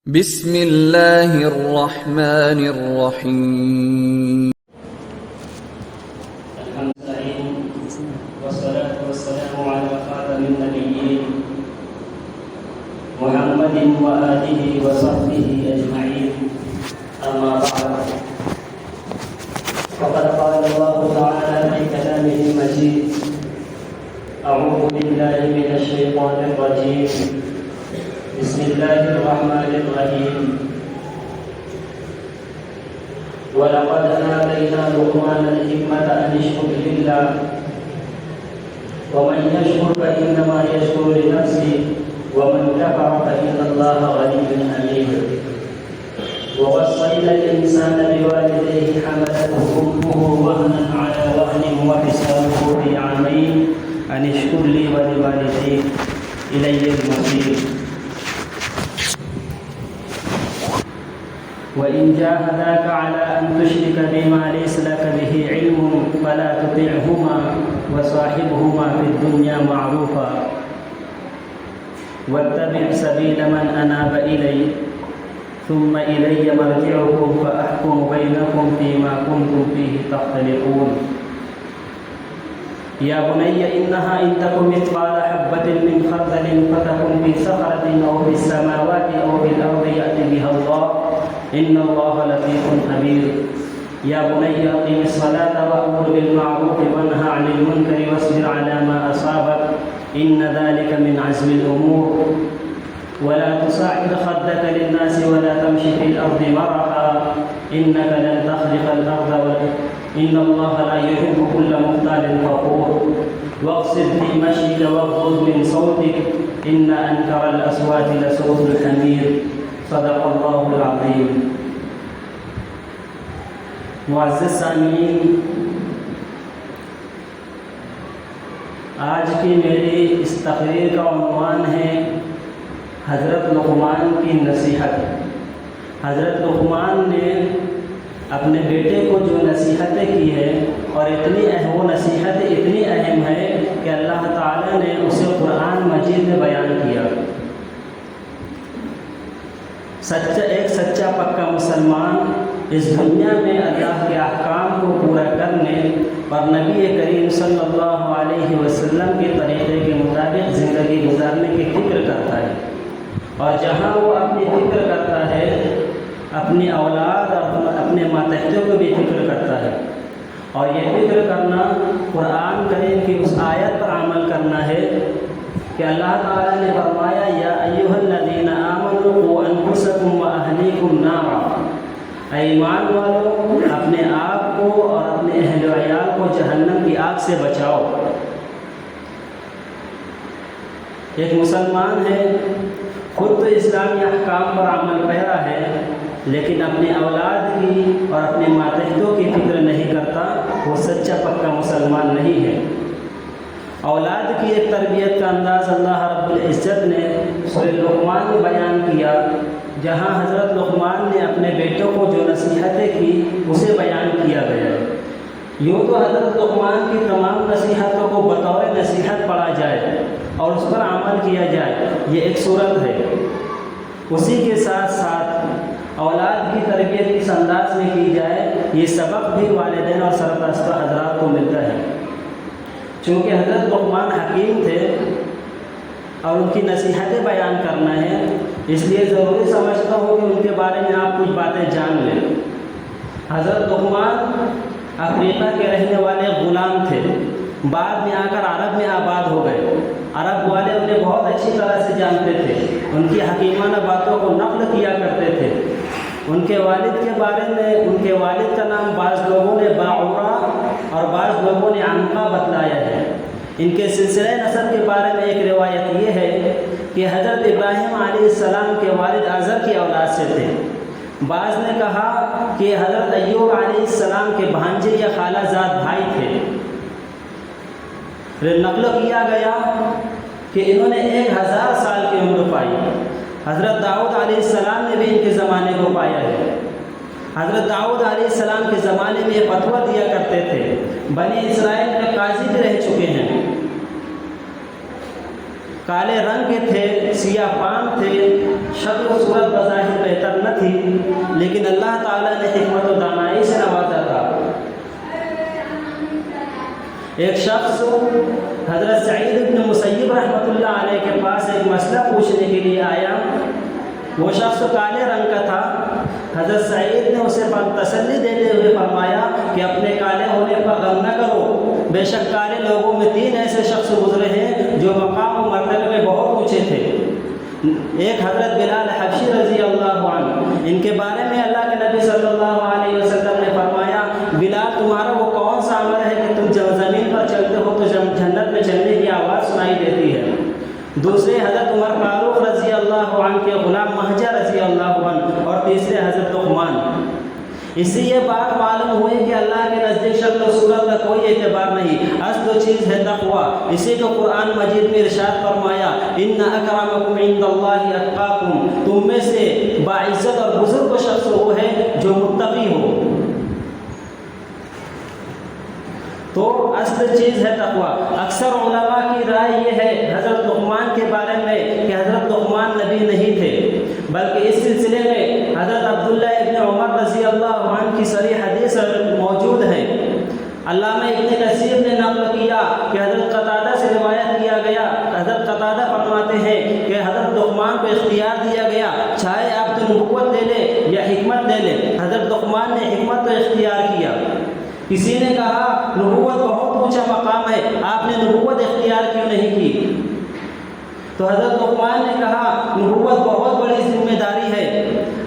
بسم اللہ الرحمن الرحیم والصلاة والسلام على خاتم النبيين محمد وآله وصحبه أجمعين أما بعد فقد قال الله تعالى في كلامه المجيد أعوذ بالله من الشيطان الرجيم بسم الله الرحمن الرحيم ولقد آتينا لقمان الحكمة أن اشكر لله ومن يشكر فإنما يشكر لنفسه ومن كفر فإن الله غني حميد ووصينا الإنسان بوالديه حملته أمه وهنا على وهن وفصاله في عامين أن اشكر لي ولوالديك إلي المصير وإن جاهداك على أن تشرك بما ليس لك به علم فلا تطعهما وصاحبهما في الدنيا معروفا واتبع سبيل من أناب إلي ثم إلي مرجعكم فأحكم بينكم فيما كنتم فيه تختلفون يا بني إنها إن تك مثقال حبة من خردل فتكن في صخرة أو في السماوات أو في الأرض يأتي بها الله إن الله لطيف خبير يا بني أقم الصلاة وأمر بالمعروف وانهى عن المنكر واصبر على ما أصابك إن ذلك من عزم الأمور ولا تصعد خدك للناس ولا تمشي في الأرض مرحا إنك لن تخرق الأرض إن الله لا يحب كل مختال فخور واقصد في مشيك واغضض من صوتك إن أنكر الأصوات لصوت الحمير صدق اللہ العظیم. معزز سامعین، آج کی میری اس تقریر کا عنوان ہے حضرت لقمان کی نصیحت. حضرت لقمان نے اپنے بیٹے کو جو نصیحتیں کی ہے اور وہ نصیحتیں اتنی اہم ہے کہ اللہ تعالی نے اسے قرآن مجید میں بیان کیا. ایک سچا پکا مسلمان اس دنیا میں اللہ کے احکام کو پورا کرنے اور نبی کریم صلی اللہ علیہ وسلم کے طریقے کے مطابق زندگی گزارنے کی فکر کرتا ہے، اور جہاں وہ اپنی فکر کرتا ہے اپنی اولاد اور اپنے ماتحتوں کو بھی فکر کرتا ہے. اور یہ فکر کرنا قرآن کریم کی اس آیت پر عمل کرنا ہے کہ اللہ تعالیٰ نے فرمایا یا ایھا الذین آمنوا قوا انفسکم واہلیکم نارا، اے ایمان والو اپنے آپ کو اور اپنے اہل و عیال کو جہنم کی آگ سے بچاؤ. ایک مسلمان ہے، خود تو اسلامی احکام پر عمل پیرا ہے، لیکن اپنے اولاد کی اور اپنے ماتحتوں کی فکر نہیں کرتا، وہ سچا پکا مسلمان نہیں ہے. اولاد کی ایک تربیت کا انداز اللہ رب العزت نے سورہ لقمان میں بیان کیا، جہاں حضرت لقمان نے اپنے بیٹوں کو جو نصیحتیں کی اسے بیان کیا گیا ہے. یوں تو حضرت لقمان کی تمام نصیحتوں کو بطور نصیحت پڑھا جائے اور اس پر عمل کیا جائے، یہ ایک صورت ہے. اسی کے ساتھ ساتھ اولاد کی تربیت اس انداز میں کی جائے، یہ سبق بھی والدین اور سرپرستہ حضرات کو ملتا ہے. چونکہ حضرت لقمان حکیم تھے اور ان کی نصیحتیں بیان کرنا ہے، اس لیے ضروری سمجھتا ہوں کہ ان کے بارے میں آپ کچھ باتیں جان لیں. حضرت لقمان افریقہ کے رہنے والے غلام تھے، بعد میں آ کر عرب میں آباد ہو گئے. عرب والے انہیں بہت اچھی طرح سے جانتے تھے، ان کی حکیمانہ باتوں کو نقل کیا کرتے تھے. ان کے والد کے بارے میں ان کے والد کا نام بعض لوگوں نے باعورا اور بعض لوگوں نے عنقا بتلایا ہے. ان کے سلسلہ نسب کے بارے میں ایک روایت یہ ہے کہ حضرت ابراہیم علیہ السلام کے والد آزر کی اولاد سے تھے. بعض نے کہا کہ حضرت ایوب علیہ السلام کے بھانجے یا خالہ زاد بھائی تھے. نقل کیا گیا کہ انہوں نے 1000 سال کی عمر پائی. حضرت داؤد علیہ السلام نے بھی ان کے زمانے کو پایا ہے. حضرت داؤد علیہ السلام کے زمانے میں یہ فتویٰ دیا کرتے تھے. بنی اسرائیل میں قاضی بھی رہ چکے ہیں. کالے رنگ کے تھے، سیاہ فام تھے، شکل و صورت بظاہر نہ تھی، لیکن اللہ تعالیٰ نے حکمت و دانائی سے نوازا تھا۔ ایک شخص حضرت سعید بن مسیب رحمۃ اللہ علیہ کے پاس ایک مسئلہ پوچھنے کے لیے آیا۔ وہ شخص کالے رنگ کا تھا۔ حضرت سعید نے اسے تسلی دیتے ہوئے فرمایا کہ اپنے کالے ہونے پر غم نہ کرو، بے شک کالے لوگوں میں 3 ایسے شخص گزرے ہیں جو مقام و مرتبے میں بہت اونچے تھے۔ ایک حضرت بلال حبشی رضی اللہ عنہ، ان کے بارے میں اللہ کے نبی صلی اللہ علیہ وسلم نے فرمایا، بلال تمہارا وہ کون سا عمل ہے کہ تم جب زمین پر چلتے ہو تو جنت میں چلنے کی آواز سنائی دیتی ہے۔ دوسرے حضرت عمر فاروق رضی اللہ عنہ کے غلام مہجہ رضی اللہ عنہ، اور تیسرے حضرت لقمان۔ اس سے یہ بات معلوم ہوئی کہ اللہ کے نزدیک شکل و صورت کا کوئی اعتبار نہیں، اصل چیز ہے تقویٰ۔ اسی کو قرآن مجید میں ارشاد فرمایا، ان اکرمکم عند اللہ اتقاکم، تم میں سے باعزت اور بزرگ شخص وہ ہے جو متقی ہو۔ تو اصل چیز ہے تقویٰ۔ اکثر علماء کی رائے یہ ہے حضرت لقمان کے بارے میں کہ حضرت لقمان نبی نہیں تھے، بلکہ اس سلسلے میں حضرت عبداللہ ابن عمر رضی اللہ عنہ کی صریح حدیث موجود ہے۔ علامہ ابن کثیر نے نقل کیا کہ حضرت قتادہ سے روایت کیا گیا، حضرت قتادہ فرماتے ہیں کہ حضرت لقمان کو اختیار دیا گیا، چاہے آپ تو نبوت لے لے یا حکمت لے لے۔ حضرت لقمان نے حکمت کو اختیار کیا۔ کسی نے کہا نبوت بہت اونچا مقام ہے، آپ نے نبوت اختیار کیوں نہیں کی؟ تو حضرت لقمان نے کہا نبوت بہت بڑی ذمہ داری ہے،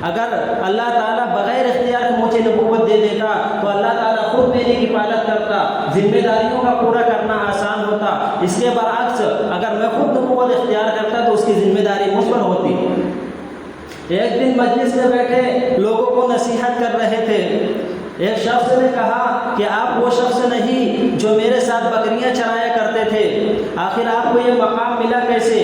اگر اللہ تعالیٰ بغیر اختیار کے مجھے نبوت دے دیتا تو اللہ تعالیٰ خود میری حفاظت کرتا، ذمہ داریوں کا پورا کرنا آسان ہوتا۔ اس کے برعکس اگر میں خود نبوت اختیار کرتا تو اس کی ذمہ داری مجھ پر ہوتی۔ ایک دن مجلس میں بیٹھے لوگوں کو نصیحت کر رہے تھے۔ ایک شخص نے کہا کہ آپ وہ شخص نہیں جو میرے ساتھ بکریاں چرایا کرتے تھے، آخر آپ کو یہ مقام ملا کیسے؟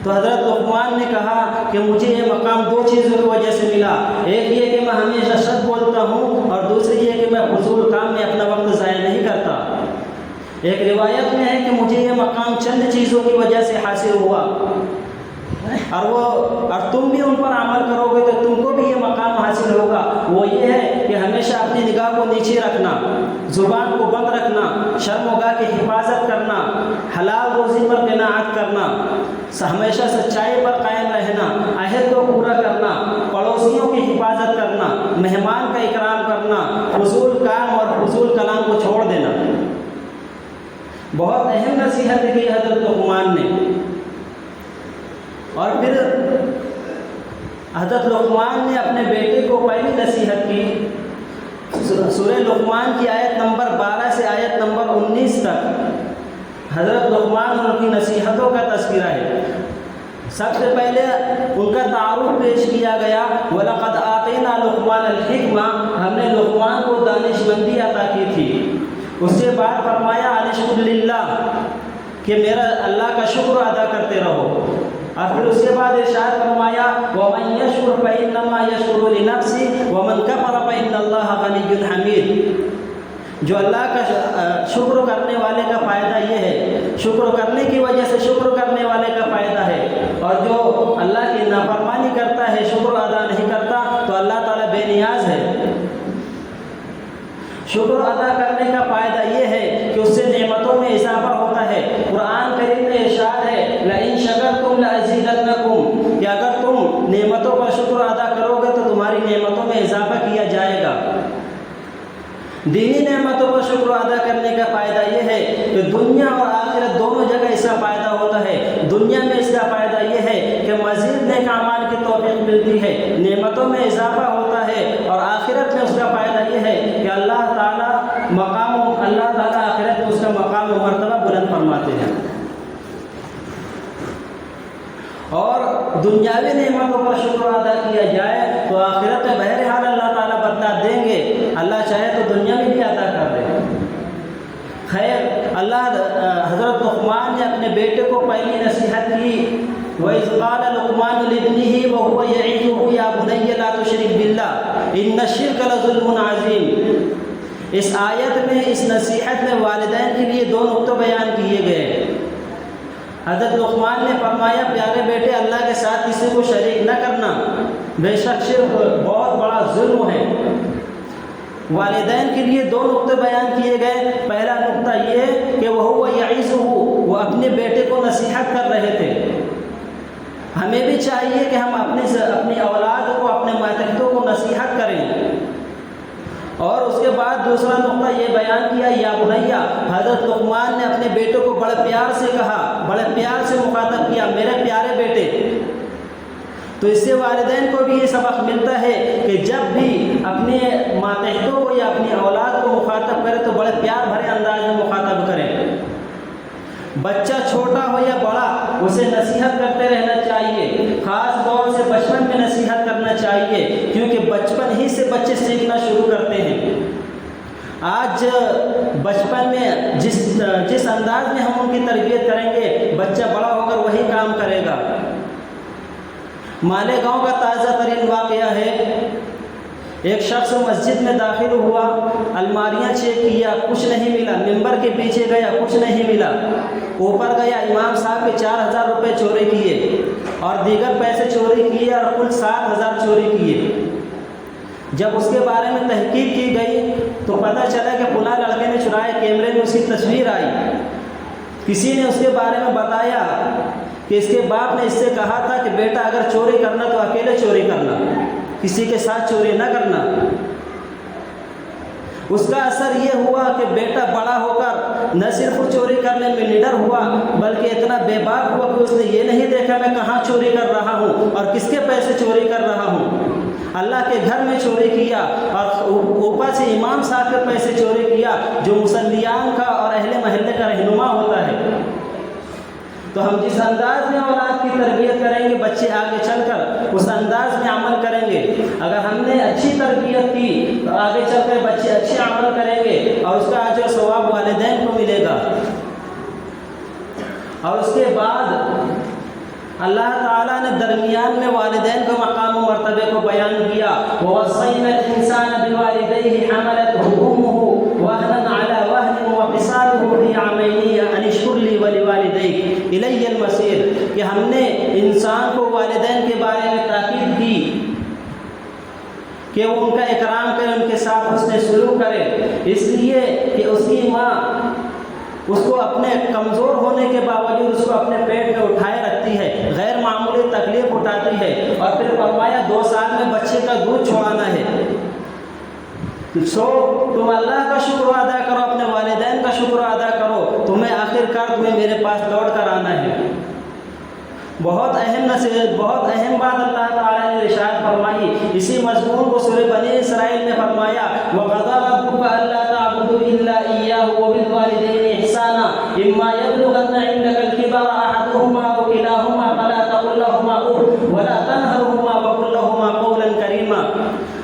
تو حضرت لقمان نے کہا کہ مجھے یہ مقام 2 چیزوں کی وجہ سے ملا، ایک یہ کہ میں ہمیشہ سچ بولتا ہوں، اور دوسری یہ کہ میں فضول کام میں اپنا وقت ضائع نہیں کرتا۔ ایک روایت میں ہے کہ مجھے یہ مقام چند چیزوں کی وجہ سے حاصل ہوا، اور تم بھی ان پر عمل کرو گے تو تم کو بھی یہ مقام حاصل ہوگا۔ وہ یہ ہے کہ ہمیشہ اپنی نگاہ کو نیچے رکھنا، زبان کو بند رکھنا، شرم و گاہ کی حفاظت کرنا، حلال روزی پر قناعت کرنا، ہمیشہ سچائی پر قائم رہنا، عہد کو پورا کرنا، پڑوسیوں کی حفاظت کرنا، مہمان کا اکرام کرنا، فضول کام اور فضول کلام کو چھوڑ دینا۔ بہت اہم نصیحت کی حضرت لقمان نے۔ اور پھر حضرت لقمان نے اپنے بیٹے کو پہلی نصیحت کی، سورہ لقمان کی آیت نمبر 12 سے آیت نمبر 19 تک حضرت لقمان ان کی نصیحتوں کا تذکرہ ہے۔ سب سے پہلے ان کا تعارف پیش کیا گیا، وَلَقَدْ آتَيْنَا لُقْمَانَ الْحِكْمَةَ، ہم نے لقمان کو دانش مندی عطا کی تھی۔ اس کے بعد فرمایا أَنِ اشْكُرْ لِلَّهِ، کہ میرا اللہ کا شکر ادا کرتے رہو۔ اور پھر اس کے بعد ارشاد فرمایا وَمَنْ يَشْكُرْ فَإِنَّمَا يَشْكُرُ لِنَفْسِهِ وَمَنْ كَفَرَ فَإِنَّ اللَّهَ غَنِيٌّ حَمِيدٌ۔ جو اللہ کا شکر کرنے والے کا فائدہ یہ ہے، شکر کرنے کی وجہ سے شکر کرنے والے کا فائدہ ہے، اور جو اللہ کی نافرمانی کرتا ہے، شکر ادا نہیں کرتا، تو اللہ تعالیٰ بے نیاز ہے۔ شکر ادا کرنے کا فائدہ یہ ہے کہ اس سے نعمتوں میں اضافہ ہوتا ہے۔ قرآن کریم میں ارشاد ہے لَإِن شَكَرْتُمْ لَأَزِيدَنَّكُمْ، کہ اگر تم نعمتوں پر شکر ادا کرو گے تو تمہاری نعمتوں میں اضافہ کیا جائے گا۔ دینی نعمتوں پر شکر ادا کرنے کا فائدہ یہ ہے کہ دنیا اور آخرت دونوں جگہ اس کا فائدہ ہوتا ہے۔ دنیا میں اس کا فائدہ یہ ہے کہ مزید نیک اعمال کی توفیق ملتی ہے، نعمتوں میں اضافہ ہوتا ہے، اور آخرت میں اس کا فائدہ یہ ہے کہ اللہ تعالیٰ آخرت میں اس کا مقام و مرتبہ بلند فرماتے ہیں۔ اور دنیاوی نعمتوں پر شکر ادا کیا جائے تو آخرت میں بہرحال اللہ تعالیٰ بدلہ دیں گے، اللہ چاہے تو دنیا میں بھی عطا کر دے۔ خیر، حضرت لقمان نے اپنے بیٹے کو پہلی نصیحت کی، وَإِذْ قَالَ لُقْمَانُ لِابْنِهِ وَهُوَ يَعِظُهُ يَا بُنَيَّ لَا تُشْرِكْ بِاللَّهِ إِنَّ الشِّرْكَ لَظُلْمٌ عَظِيمٌ۔ اس آیت میں، اس نصیحت میں والدین کے لیے 2 نقطے بیان کیے گئے۔ حضرت لقمان نے فرمایا پیارے بیٹے اللہ کے ساتھ کسی کو شریک نہ کرنا، بے شک شرک بہت بڑا ظلم ہے۔ والدین کے لیے دو نقطے بیان کیے گئے۔ پہلا نقطہ یہ کہ وہ یعظہ، وہ اپنے بیٹے کو نصیحت کر رہے تھے۔ ہمیں بھی چاہیے کہ ہم اپنی اولاد کو، اپنے ماتحتوں کو نصیحت کریں۔ اور اس کے بعد دوسرا نقطہ یہ بیان کیا یا بنیا، حضرت لقمان نے اپنے بیٹے کو بڑے پیار سے کہا، بڑے پیار سے مخاطب کیا، میرے پیارے بیٹے۔ تو اس سے والدین کو بھی یہ سبق ملتا ہے کہ جب بھی اپنے ماتحتوں کو یا اپنی اولاد کو مخاطب کرے تو بڑے پیار بھرے انداز میں مخاطب کریں۔ بچہ چھوٹا ہو یا بڑا، اسے نصیحت کرتے رہنا چاہیے، خاص طور سے بچپن میں نصیحت کرنا چاہیے، کیونکہ بچپن ہی سے بچے سیکھنا شروع کرتے ہیں۔ آج بچپن میں جس انداز میں ہم ان کی تربیت کریں گے، بچہ بڑا ہو کر وہی کام کرے گا۔ مالیگاؤں کا تازہ ترین واقعہ ہے، ایک شخص مسجد میں داخل ہوا، الماریاں چیک کیا، کچھ نہیں ملا، ممبر کے پیچھے گیا، کچھ نہیں ملا، اوپر گیا، امام صاحب کے 4000 روپے چوری کیے اور دیگر پیسے چوری کیے اور کل 7000 چوری کیے۔ جب اس کے بارے میں تحقیق کی گئی تو پتہ چلا کہ فلاں لڑکے نے چرائے، کیمرے میں اس کی تصویر آئی۔ کسی نے اس کے بارے میں بتایا کہ اس کے باپ نے اس سے کہا تھا کہ بیٹا اگر چوری کرنا تو اکیلے چوری کرنا، کسی کے ساتھ چوری نہ کرنا۔ اس کا اثر یہ ہوا کہ بیٹا بڑا ہو کر نہ صرف چوری کرنے میں نڈر ہوا، بلکہ اتنا بے باک ہوا کہ اس نے یہ نہیں دیکھا میں کہاں چوری کر رہا ہوں اور کس کے پیسے چوری کر رہا ہوں۔ اللہ کے گھر میں چوری کیا اور اوپر سے امام صاحب کے پیسے چوری کیا، جو مصلیان کا اور اہل محلے کا رہنما ہوتا ہے۔ تو ہم جس انداز میں اولاد کی تربیت کریں گے، بچے آگے چل کر اس انداز میں عمل کریں گے۔ اگر ہم نے اچھی تربیت کی تو آگے چل کر بچے اچھے عمل کریں گے اور اس کا اجر و ثواب والدین کو ملے گا۔ اور اس کے بعد اللہ تعالیٰ نے درمیان میں والدین کے مقام و مرتبے کو بیان کیا۔ وَوَصَّيْنَا الْإِنسَانَ بِوَالِدَيْهِ حَمَلَتْهُ أُمُّهُ وَهْنًا عَلَى وَهْنٍ وَفِصَالُهُ فِي عَامَيْنِ أَنِ اشْكُرْ لِي وَلِوَالِدَيْكَ إِلَيَّ الْمَصِيرُ، کہ ہم نے انسان کو والدین کے بارے میں تاکید کی کہ وہ ان کا اکرام کرے، ان کے ساتھ حسن سلوک کرے، اس لیے کہ اس کی ماں اس کو اپنے کمزور ہونے کے باوجود اس کو اپنے پیٹ میں اٹھائے رکھتی ہے، غیر معمولی تکلیف اٹھاتی ہے، اور پھر فرمایا 2 سال میں بچے کا دودھ چھوڑانا ہے۔ تم اللہ کا شکر ادا کرو، اپنے والدین کا شکر ادا کرو، تمہیں آخرکار تمہیں میرے پاس لوٹ کر آنا ہے۔ بہت اہم بات اللہ تعالیٰ نے ارشاد فرمائی، اسی مضمون کو سورہ بنی اسرائیل میں فرمایا، وَقَضَىٰ رَبُّكَ أَلَّا تَعْبُدُوا إِلَّا إِيَّاهُ وَبِالْوَالِدَيْنِ إِحْسَانًا إِمَّا يَبْلُغَنَّ عِندَكَ الْكِبَرَ أَحَدُهُمَا أَوْ كِلَاهُمَا فَلَا تَقُل لَّهُمَا أُفٍّ وَلَا تَنْهَرْهُمَا وَقُل لَّهُمَا قَوْلًا كَرِيمًا۔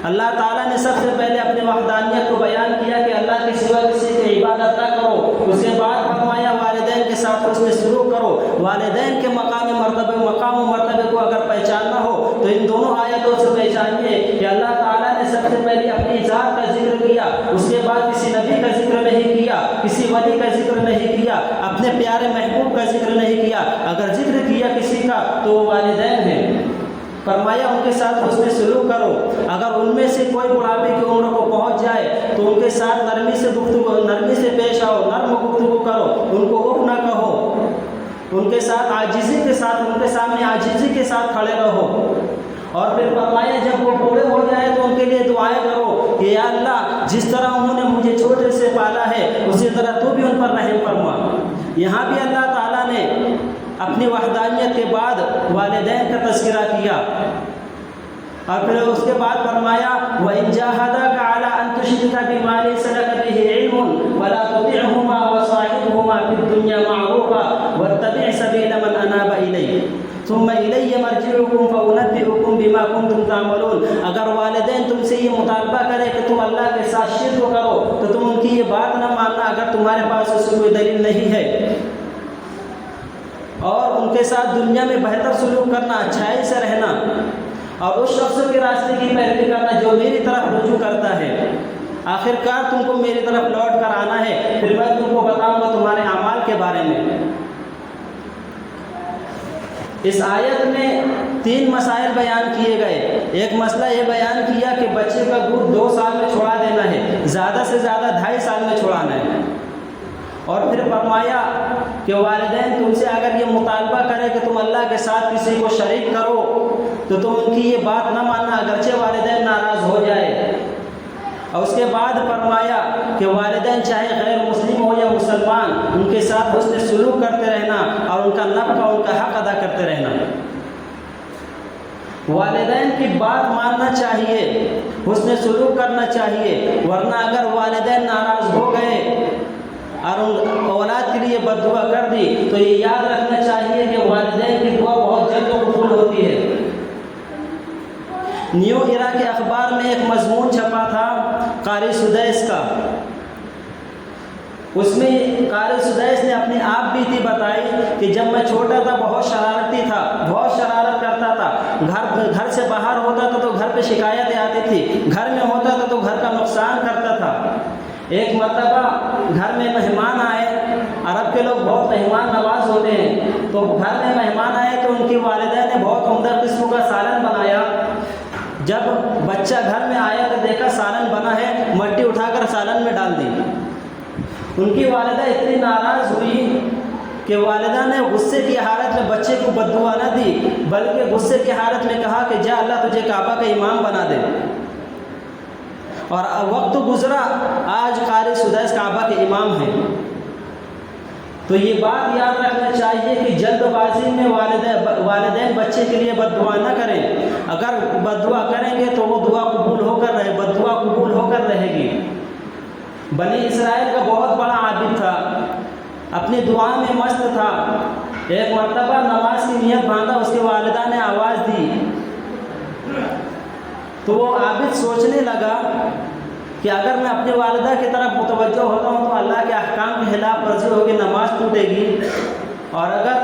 اللہ تعالیٰ نے سب سے پہلے اپنی وحدانیت کو بیان کیا کہ اللہ کے سوا کسی کی عبادت نہ کرو، اس کے بعد فرمایا والدین کے ساتھ حسن سلوک کرو۔ والدین کے مقام و مرتبے کو اگر پہچاننا ہو تو ان دونوں آیتوں سے پہچانیے کہ اللہ تعالیٰ نے سب سے پہلے اپنی ذات کا ذکر کیا، اس کے بعد کسی نبی کا ذکر نہیں کیا، کسی ولی کا ذکر نہیں کیا، اپنے پیارے محبوب کا ذکر نہیں کیا۔ اگر ذکر کیا کسی کا تو وہ والدین ہیں، فرمایا ان کے ساتھ حسن سلوک کرو۔ اگر ان میں سے کوئی بڑھاپے کی عمر کو پہنچ جائے تو ان کے ساتھ نرمی سے پیش آؤ، نرم گفتگو کرو، ان کو اف نہ کہو، ان کے ساتھ ان کے سامنے عاجزی کے ساتھ کھڑے رہو۔ اور پھر فرمایا جب وہ بوڑھے ہو جائے تو ان کے لیے دعائیں کرو کہ یا اللہ جس طرح انہوں نے مجھے چھوٹے سے پالا ہے اسی طرح تو بھی ان پر رحم فرما۔ یہاں بھی اللہ تعالیٰ نے اپنی وحدانیت کے بعد والدین کا تذکرہ کیا، اور پھر اس کے بعد فرمایا وَإِن جَاهَدَاكَ عَلَىٰ أَن تُشْرِكَ بِمَا لَيْسَ لَكَ بِهِ عِلْمٌ فَلَا تُطِعْهُمَا وَصَاحِبْهُمَا فِي الدُّنْيَا مَعْرُوفًا وَاتَّبِعْ سَبِيلَ مَنْ أَنَابَ إِلَيَّ ثُمَّ إِلَيَّ مَرْجِعُكُمْ فَأُنَبِّئُكُم بِمَا كُنتُمْ تَعْمَلُونَ۔ اگر والدین تم سے یہ مطالبہ کرے کہ تم اللہ کے ساتھ شرک کرو تو تم ان کی یہ بات نہ ماننا اگر تمہارے پاس اس کی کوئی دلیل نہیں ہے، اور ان کے ساتھ دنیا میں بہتر سلوک کرنا، اچھائی سے رہنا، اور اس شخص کے راستے کی پیروی کرنا جو میری طرف رجوع کرتا ہے۔ آخرکار تم کو میری طرف لوٹ کر آنا ہے، پھر میں تم کو بتاؤں گا تمہارے اعمال کے بارے میں۔ اس آیت میں 3 مسائل بیان کیے گئے۔ ایک مسئلہ یہ بیان کیا کہ بچے کا دودھ 2 سال میں چھڑا دینا ہے، زیادہ سے زیادہ 2.5 سال میں چھڑانا ہے۔ اور پھر فرمایا کہ والدین تم سے اگر یہ مطالبہ کرے کہ تم اللہ کے ساتھ کسی کو شریک کرو تو تم ان کی یہ بات نہ ماننا، اگرچہ والدین ناراض ہو جائے۔ اور اس کے بعد فرمایا کہ والدین چاہے غیر مسلم ہو یا مسلمان، ان کے ساتھ حسن سلوک کرتے رہنا اور ان کا نفقہ، ان کا حق ادا کرتے رہنا۔ والدین کی بات ماننا چاہیے، حسن سلوک کرنا چاہیے، ورنہ اگر والدین ناراض ہو گئے اور ان اولاد کے لیے بد دعا کر دی تو یہ یاد رکھنا چاہیے کہ والدین کی دعا بہت جلد قبول ہوتی ہے۔ نیو ایرا کے اخبار میں ایک مضمون چھپا تھا قاری سدیس کا۔ اس میں قاری سدیس نے اپنی آپ بیتی بتائی کہ جب میں چھوٹا تھا بہت شرارتی تھا، بہت شرارت کرتا تھا، گھر سے باہر ہوتا تھا تو گھر پہ شکایتیں آتی تھی، گھر میں ہوتا تھا تو گھر کا نقصان کرتا تھا۔ ایک مرتبہ گھر میں مہمان آئے، عرب کے لوگ بہت مہمان نواز ہوتے ہیں، تو گھر میں مہمان آئے تو ان کی والدہ نے بہت عمدہ قسم کا سالن بنایا۔ جب بچہ گھر میں آیا تو دیکھا سالن بنا ہے، مٹی اٹھا کر سالن میں ڈال دی۔ ان کی والدہ اتنی ناراض ہوئی کہ والدہ نے غصے کی حالت میں بچے کو بد دعا نہ دی، بلکہ غصے کی حالت میں کہا کہ جا اللہ تجھے کعبہ کا امام بنا دے۔ اور وقت گزرا، آج قاری سدیس کعبہ کے امام ہیں۔ تو یہ بات یاد رکھنا چاہیے کہ جلد بازی میں والدین بچے کے لیے بد دعا نہ کریں۔ اگر بد دعا کریں گے تو وہ دعا قبول ہو کر بد دعا قبول ہو کر رہے گی۔ بنی اسرائیل کا بہت بڑا عابد تھا، اپنی دعا میں مست تھا۔ ایک مرتبہ نماز کی نیت باندھا، اس کے والدہ نے آواز دی تو وہ عابد سوچنے لگا کہ اگر میں اپنی والدہ کی طرف متوجہ ہوتا ہوں تو اللہ کے احکام کی خلاف ورزی ہوگی، نماز ٹوٹے گی، اور اگر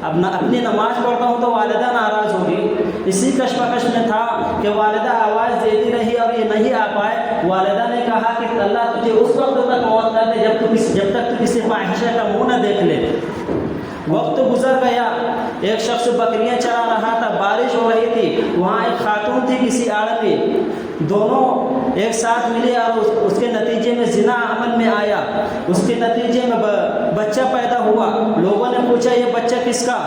اپنی نماز پڑھتا ہوں تو والدہ ناراض ہوگی۔ اسی کشمکش میں تھا کہ والدہ آواز دیتی رہی اور یہ نہیں آ پائے۔ والدہ نے کہا کہ اللہ تجھے اس وقت تک موت نہ دے جب تک تو کسی فاحشہ کا منہ نہ دیکھ لے۔ وقت گزر گیا، ایک شخص بکریاں چرا رہا تھا، بارش ہو رہی تھی، وہاں ایک خاتون تھی کسی آڑ میں، دونوں ایک ساتھ ملے اور اس کے نتیجے میں زنا عمل میں آیا، اس کے نتیجے میں بچہ پیدا ہوا۔ لوگوں نے پوچھا یہ بچہ کس کا؟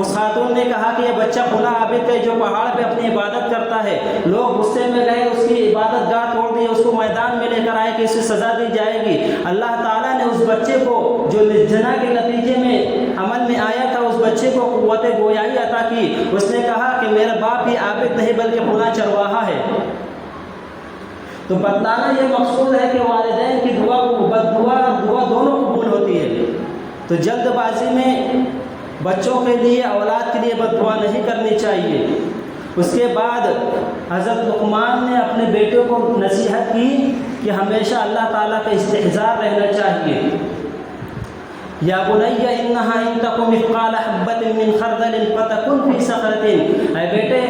اس خاتون نے کہا کہ یہ بچہ فلاں عابد ہے جو پہاڑ پہ اپنی عبادت کرتا ہے۔ لوگ غصے میں گئے، اس کی عبادت گاہ توڑ دی، اس کو میدان میں لے کر آئے کہ اسے سزا دی جائے گی۔ اللہ تعالیٰ نے اس بچے کو جو زنا کے نتیجے میں عمل میں آیا تھا، اس بچے کو قوت گویائی عطا کی۔ اس نے کہا کہ میرا باپ یہ عابد نہیں بلکہ فلاں چرواہا ہے۔ تو بتلانا یہ مقصود ہے کہ والدین کی دعا بد دعا اور دعا دونوں قبول ہوتی ہے۔ تو جلد بازی میں بچوں کے لیے، اولاد کے لیے بد دعا نہیں کرنی چاہیے۔ اس کے بعد حضرت لقمان نے اپنے بیٹے کو نصیحت کی کہ ہمیشہ اللہ تعالیٰ کا استحضار رہنا چاہیے۔ یا بنی انہا ان تک مثقال حبۃ من خردل فتکن فی صخرۃ، اے بیٹے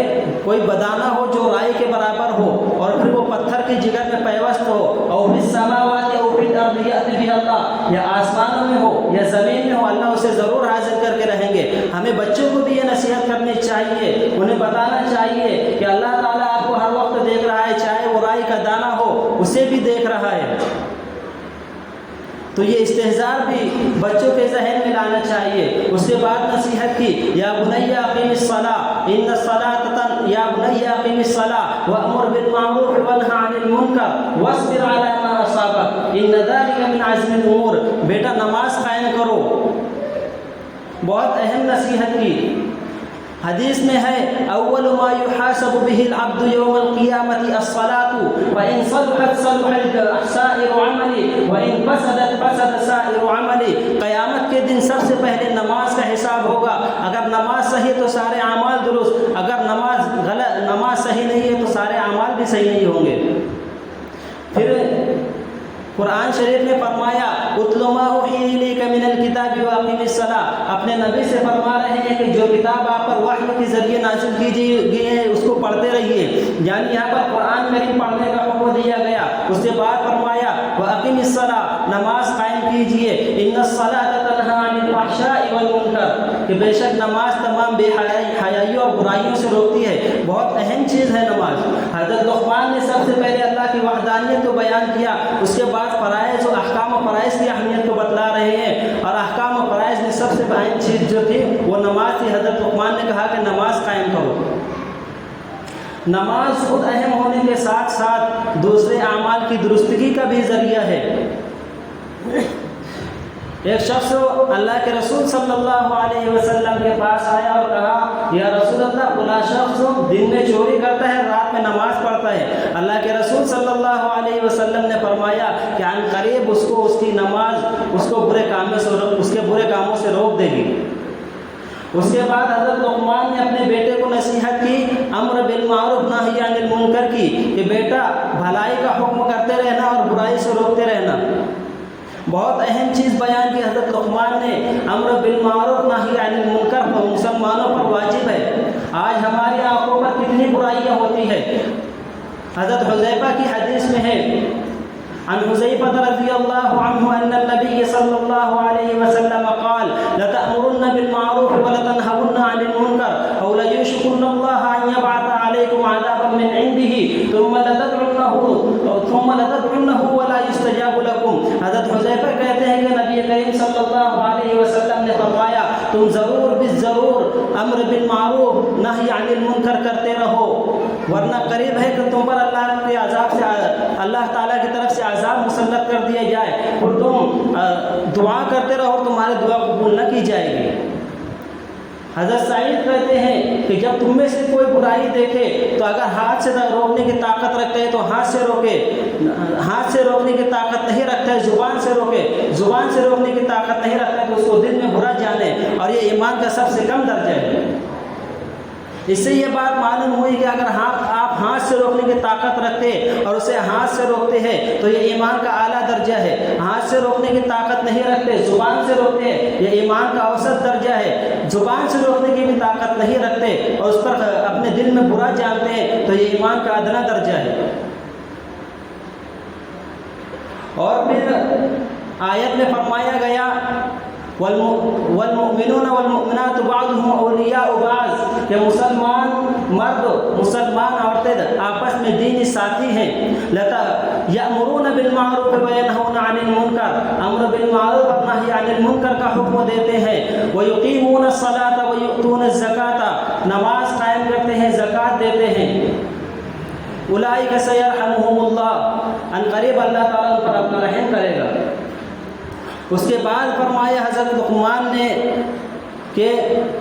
کوئی بدانہ ہو جو رائی کے برابر ہو اور پھر وہ پتھر کی جگر میں پیوست ہو، او فی السماوات او فی الارض یأتی بہ اللہ، یا آسمانوں میں ہو یا زمین میں ہو، اللہ اسے ضرور حاضر کر کے رہیں گے۔ ہمیں بچوں کو بھی یہ نصیحت کرنی چاہیے، انہیں بتانا چاہیے کہ اللہ تعالیٰ آپ کو ہر وقت دیکھ رہا ہے، چاہے وہ رائی کا دانہ ہو اسے بھی دیکھ رہا ہے۔ تو یہ استحضار بھی بچوں کے ذہن میں لانا چاہیے۔ اس کے بعد نصیحت کی، یا بنی اقیم الصلاۃ ان الصلاۃ یا بنی اقیم الصلاۃ وامر بالمعروف وانہی عن المنکر واصبر علی ما اصابک ان ذلک من عزم الامور، بیٹا نماز قائم کرو۔ بہت اہم نصیحت کی۔ حدیث میں ہے اول ما يحاسب به العبد يوم القيامة الصلاة فإن صلحت صلح سائر عمله وإن فسدت فسد سائر عمله، قیامت کے دن سب سے پہلے نماز کا حساب ہوگا۔ اگر نماز صحیح تو سارے اعمال درست، اگر نماز صحیح نہیں ہے تو سارے اعمال بھی صحیح نہیں ہوں گے۔ پھر قرآن شریف میں فرمایا اتل ما اوحی الیک من الکتاب واقم الصلاۃ، اپنے نبی سے فرما رہے ہیں کہ جو کتاب آپ پر وحی کے ذریعے نازل کی گئی ہے اس کو پڑھتے رہیے، یعنی یہاں پر قرآن کریم پڑھنے کا حکم دیا گیا۔ اس کے بعد فرمایا وَأَقِمِ الصَّلَاةَ نماز قائم کیجئے، إِنَّ الصَّلَاةَ تَنْهَىٰ عَنِ الْفَحْشَاءِ وَالْمُنكَرِ کہ بے شک نماز تمام بے حیائیوں اور برائیوں سے روکتی ہے۔ بہت اہم چیز ہے نماز۔ حضرت لقمان نے سب سے پہلے اللہ کی وحدانیت کو بیان کیا، اس کے بعد فرائض و احکام و فرائض کی اہمیت کو بتلا رہے ہیں، اور احکام و فرائض میں سب سے اہم چیز جو تھی وہ نماز تھی۔ حضرت لقمان نے کہا کہ نماز قائم کرو۔ نماز خود اہم ہونے کے ساتھ ساتھ دوسرے اعمال کی درستگی کا بھی ذریعہ ہے۔ ایک شخص اللہ کے رسول صلی اللہ علیہ وسلم کے پاس آیا اور کہا یا رسول اللہ، فلاں شخص دن میں چوری کرتا ہے، رات میں نماز پڑھتا ہے۔ اللہ کے رسول صلی اللہ علیہ وسلم نے فرمایا کہ عن قریب اس کو اس کی نماز اس کے برے کاموں سے روک دے گی۔ اس کے بعد حضرت لقمان نے اپنے بیٹے کو نصیحت کی، امر بالمعروف نہی عن المنکر کی، کہ بیٹا بھلائی کا حکم کرتے رہنا اور برائی سے روکتے رہنا۔ بہت اہم چیز بیان کی حضرت لقمان نے، امر بالمعروف نہی عن المنکر مسلمانوں پر واجب ہے۔ آج ہماری آنکھوں پر کتنی برائیاں ہوتی ہیں۔ حضرت حذیفہ کی حدیث میں ہے، عن حذیفہ رضی اللہ عنہ ان النبی صلی اللہ علیہ وسلم قال لتأمرن بالمعروف ولتنهون عن المنکر او لیوشکن اللہ ان یبعث علیکم عذابا من عنده ثم لتدعنه ولا يستجاب لكم۔ حضرت حذیفہ کہتے ہیں کہ نبی کریم صلی اللہ علیہ وسلم نے فرمایا تم ضرور بالضرور امر بالمعروف نہی عن المنکر کرتے رہو، ورنہ قریب ہے کہ تم پر اللہ تعالیٰ کی طرف سے عذاب مسلط کر دیا جائے، اور تم دعا کرتے رہو اور تمہاری دعا قبول نہ کی جائے گی۔ حضرت سعید کہتے ہیں کہ جب تم میں سے کوئی برائی دیکھے تو اگر ہاتھ سے روکنے کی طاقت رکھتے ہیں تو ہاتھ سے روکے، ہاتھ سے روکنے کی طاقت نہیں رکھتا ہے زبان سے روکے، زبان سے روکنے کی طاقت نہیں رکھتا ہے تو اس کو دل میں برا جانے، اور یہ ایمان کا سب سے کم درجہ ہے۔ اس سے یہ بات معلوم ہوئی کہ اگر آپ ہاتھ سے روکنے کی طاقت رکھتے اور اسے ہاتھ سے روکتے ہیں تو یہ ایمان کا اعلیٰ درجہ ہے۔ ہاتھ سے روکنے کی طاقت نہیں رکھتے، زبان سے روکتے ہیں، یہ ایمان کا اوسط درجہ ہے۔ زبان سے روکنے کی بھی طاقت نہیں رکھتے اور اس پر اپنے دل میں برا جانتے ہیں تو یہ ایمان کا ادنا درجہ ہے۔ اور پھر آیت میں فرمایا گیا والمؤمنون والمؤمنات بعضهم اولیاء بعض کہ مسلمان مرد مسلمان عورتیں آپس میں دینی ساتھی ہیں۔ یأمرون بالمعروف وینہون عن المنکر، امر بالمعروف اور نہی عن المنکر کا حکم دیتے ہیں۔ ویقیمون الصلاۃ ویؤتون الزکاۃ، نماز قائم کرتے ہیں، زکوٰۃ دیتے ہیں۔ اولئک سیرحمہم اللہ، ان قریب اللہ تعالیٰ ان پر اپنا رحم کرے گا۔ اس کے بعد فرمایا حضرت لقمان نے کہ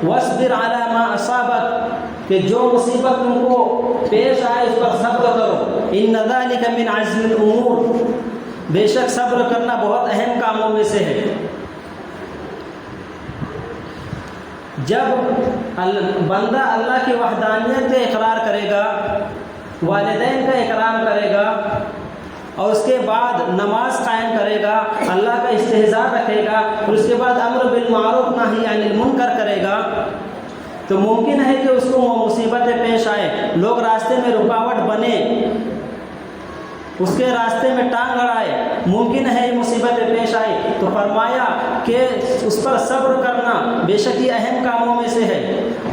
وَاصْبِرْ عَلَىٰ مَا أَصَابَكَ، کہ جو مصیبت تم کو پیش آئے اس پر صبر کرو۔ إِنَّ ذَلِكَ مِنْ عَزْمِ الْأُمُورِ، بے شک صبر کرنا بہت اہم کاموں میں سے ہے۔ جب بندہ اللہ کی وحدانیت کا اقرار کرے گا، والدین کا اکرام کرے گا، اور اس کے بعد نماز قائم کرے گا، اللہ کا استحضار رکھے گا، اور اس کے بعد امر بالمعروف نہی عن المنکر کرے گا، تو ممکن ہے کہ اس کو وہ مصیبتیں پیش آئے، لوگ راستے میں رکاوٹ بنے، اس کے راستے میں ٹانگ اڑائے، ممکن ہے یہ مصیبتیں پیش آئے، تو فرمایا کہ اس پر صبر کرنا بے شک یہ اہم کاموں میں سے ہے۔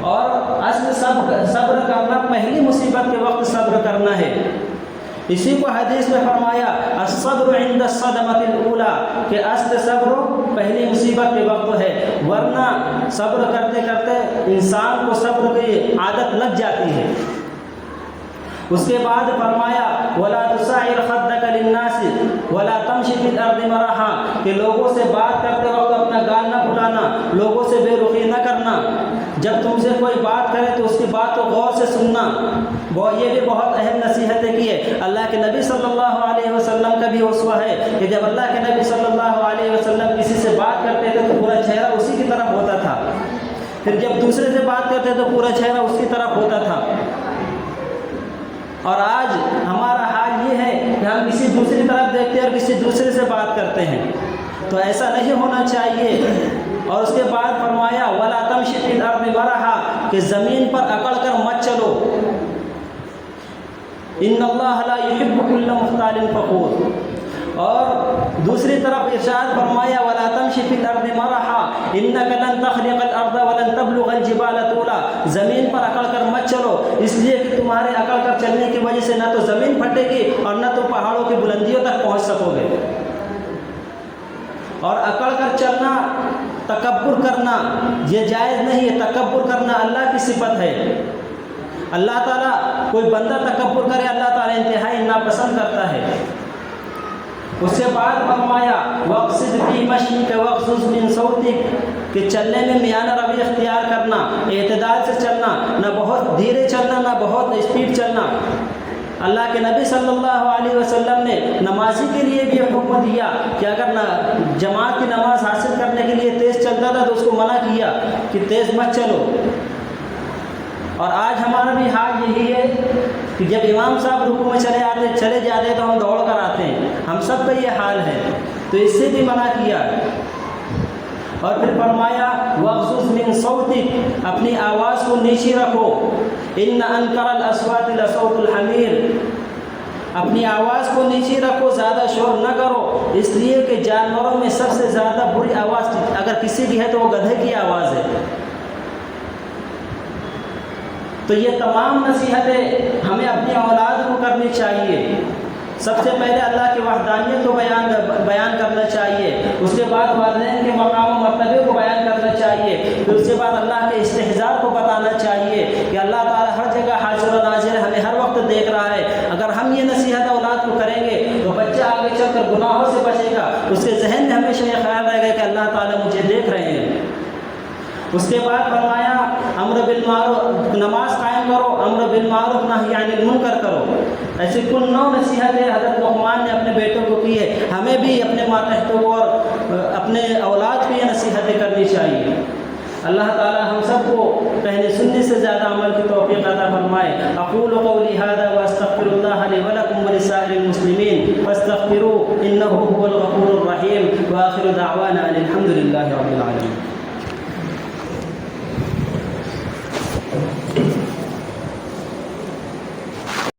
اور اصل صبر کرنا پہلی مصیبت کے وقت صبر کرنا ہے۔ اسی کو حدیث میں فرمایا الصبر عند الصدمۃ الاولى، کہ اصل صبر پہلی مصیبت کے وقت ہے، ورنہ صبر کرتے کرتے انسان کو صبر کی عادت لگ جاتی ہے۔ اس کے بعد فرمایا ولا تصعر خدك للناس ولا تمشي في الارض مرحا، کہ لوگوں سے بات کرتے وقت اپنا گال نہ پھلانا، لوگوں سے بے رخی نہ کرنا، جب تم سے کوئی بات کرے تو اس کی بات کو غور سے سننا۔ یہ بھی بہت اہم نصیحتیں کی ہے۔ اللہ کے نبی صلی اللہ علیہ وسلم کا بھی اسوہ ہے کہ جب اللہ کے نبی صلی اللہ علیہ وسلم کسی سے بات کرتے تھے تو پورا چہرہ اسی کی طرف ہوتا تھا، پھر جب دوسرے سے بات کرتے تو پورا چہرہ اس کی طرف ہوتا تھا۔ اور آج ہمارا حال یہ ہے کہ ہم کسی دوسری طرف دیکھتے ہیں اور کسی دوسرے سے بات کرتے ہیں، تو ایسا نہیں ہونا چاہیے۔ اور اس کے بعد فرمایا وَلَا تَمْشِ فِي الْأَرْضِ مَرَحًا، کہ زمین پر اکڑ کر مت چلو۔ إِنَّ اللَّهَ لَا يُحِبُّ كُلَّ مُخْتَالٍ فَخُورٍ، اور دوسری طرف ارشاد فرمایا ولا تمشي في الارض مرحا انك لن تخرق الارض ولن تبلغ الجبال طولا، زمین پر اکڑ کر مت چلو، اس لیے کہ تمہارے اکڑ کر چلنے کی وجہ سے نہ تو زمین پھٹے گی اور نہ تم پہاڑوں کی بلندیوں تک پہنچ سکو گے۔ اور اکڑ کر چلنا، تکبر کرنا یہ جائز نہیں ہے۔ تکبر کرنا اللہ کی صفت ہے۔ اللہ تعالیٰ کوئی بندہ تکبر کرے اللہ تعالیٰ انتہائی ناپسند کرتا ہے۔ اس سے بعد فرمایا وَاقْصِدْ فِي مَشْيِكَ وَاغْضُضْ مِنْ صَوْتِكَ، کہ چلنے میں میانہ روی اختیار کرنا، اعتدال سے چلنا، نہ بہت دھیرے چلنا نہ بہت اسپیڈ چلنا۔ اللہ کے نبی صلی اللہ علیہ وسلم نے نمازی کے لیے بھی حکم دیا کہ اگر جماعت کی نماز حاصل کرنے کے لیے تیز چلتا تھا تو اس کو منع کیا کہ تیز مت چلو۔ اور آج ہمارا بھی حال یہی ہے کہ جب امام صاحب رکوع میں چلے جاتے ہیں تو ہم دوڑ کر آتے ہیں، ہم سب کا یہ حال ہے، تو اس سے بھی منع کیا۔ اور پھر فرمایا وَاغْضُضْ مِنْ صَوْتِكَ، اپنی آواز کو نیچی رکھو، إِنَّ أَنْكَرَ الْأَصْوَاتِ لَصَوْتُ الْحَمِيرِ، اپنی آواز کو نیچی رکھو، زیادہ شور نہ کرو، اس لیے کہ جانوروں میں سب سے زیادہ بری آواز اگر کسی کی ہے تو وہ گدھے کی آواز ہے۔ تو یہ تمام نصیحتیں ہمیں اپنی اولاد کو کرنی چاہیے۔ سب سے پہلے اللہ کی وحدانیت کو بیان کرنا چاہیے، اس کے بعد والدین کے مقام و مرتبے کو بیان کرنا چاہیے، پھر اس کے بعد اللہ کے استحضار کو بتانا چاہیے کہ اللہ تعالیٰ ہر جگہ حاضر و ناظر ہے، ہمیں ہر وقت دیکھ رہا ہے۔ اگر ہم یہ نصیحت اولاد کو کریں گے تو بچہ آگے چل کر گناہوں سے بچے گا، اس کے ذہن میں ہمیشہ یہ خیال رہے گا کہ اللہ تعالیٰ مجھے دیکھ رہے ہیں۔ اس کے بعد فرمایا امر بالمعروف، نماز قائم کرو، امر بالمعروف نہی عن المنکر کرو۔ ایسی کل 9 نصیحتیں حضرت لقمان نے اپنے بیٹوں کو کی ہے، ہمیں بھی اپنے ماتحتوں کو اور اپنے اولاد کو یہ نصیحتیں کرنی چاہیے۔ اللہ تعالی ہم سب کو پہلے سننے سے زیادہ عمل کی توفیق عطا فرمائے۔ اقول قولی ھذا واستغفر اللہ لی ولکم ولسائر المسلمین فاستغفروہ انہ هو الغفور الرحیم، وآخر دعوانا ان الحمد للہ رب العالمین۔